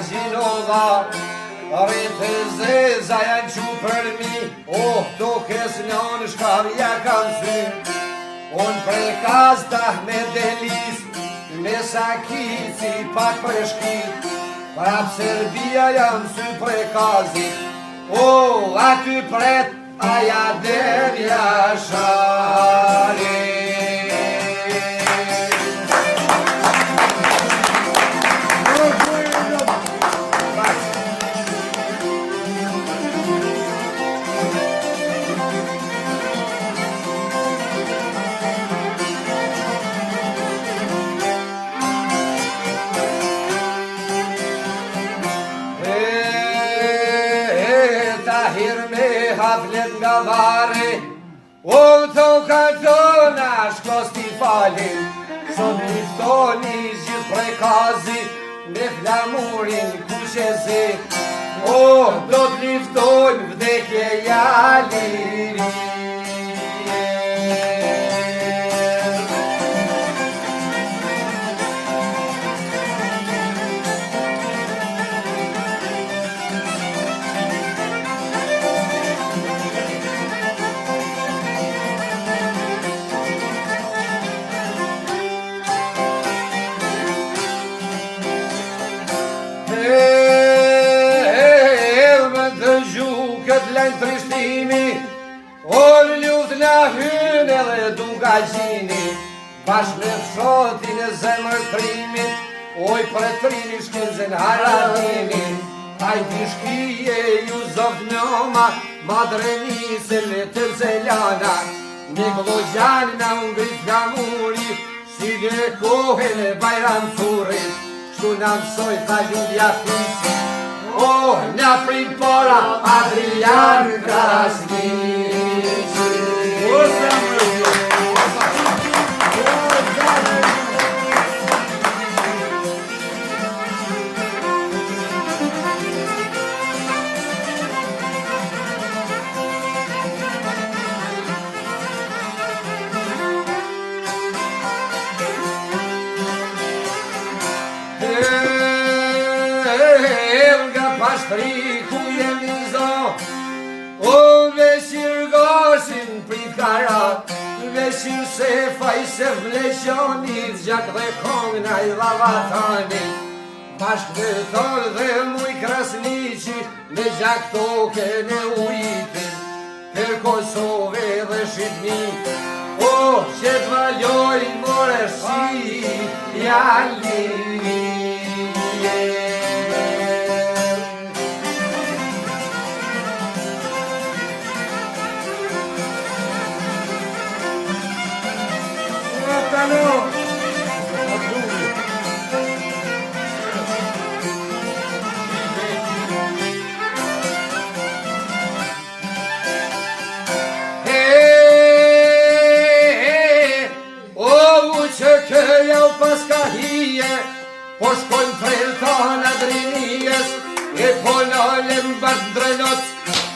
gjinova Rritë zeza janë që për mi to kes njën shkarja kanë sy Unë prej kazdah me delis Me sakici pak preshkit Prap Serbia jam sy prej kazit aty pret aja devja shari Haflet nga vare to kartona shkos t'i falin Sot liftoni gjithë prej kazit Me flamurin kushezi do t'liftojnë vdekje jaliri Trishtimi luft nga hynë edhe duka gjini Bashk me fshotin e zemërtrimit për trimi shkenzen haradini Hajti shkije ju zoft njoma Madrenise me të zelana Me glogjanin a ungrit flamuri Si dhe kohën e bajram curit Shtu në mësoj tha ljudja fisi Nja prin pora Adrian Krasniqi Pashtri ku jemi zo Veshir goshin prit karat Veshir se faj se vleqonit Gjak dhe kong na i dhavatanit Bashk dhe tol dhe muj Krasniqi Me gjak toke në ujtin Për Kosove dhe Shqipni që t'valjojnë more shi Jaliri Po shkojnë treltana drinijes po nolem bashk drenot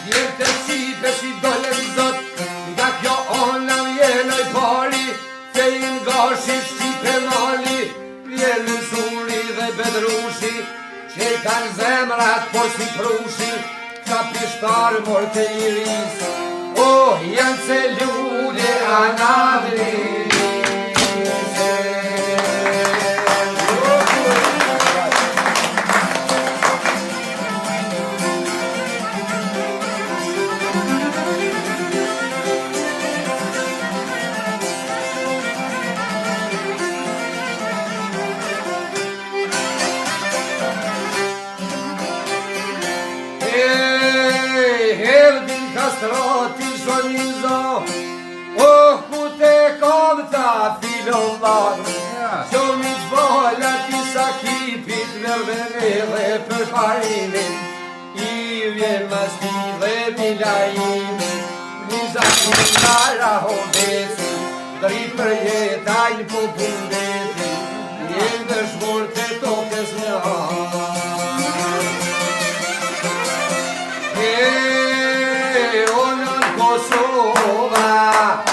Vjerë të qipe si dolem zot Nga kjo ona vjenoj pari Fejnë gashi shqipe mali Vjerë në suri dhe bedrushi Që kanë zemrat po si prushi Ka pishtar mor të iris janë se lule anadri Kastrati zonizo ku te kom ta filollar Qoni t'vola tisa kipit Mërvene dhe për parimin I vjen mas ti dhe milajimi Nizakin nara hodesi Drit për jetajnë po bundeti Jem dhe shmur të tokës në Kosova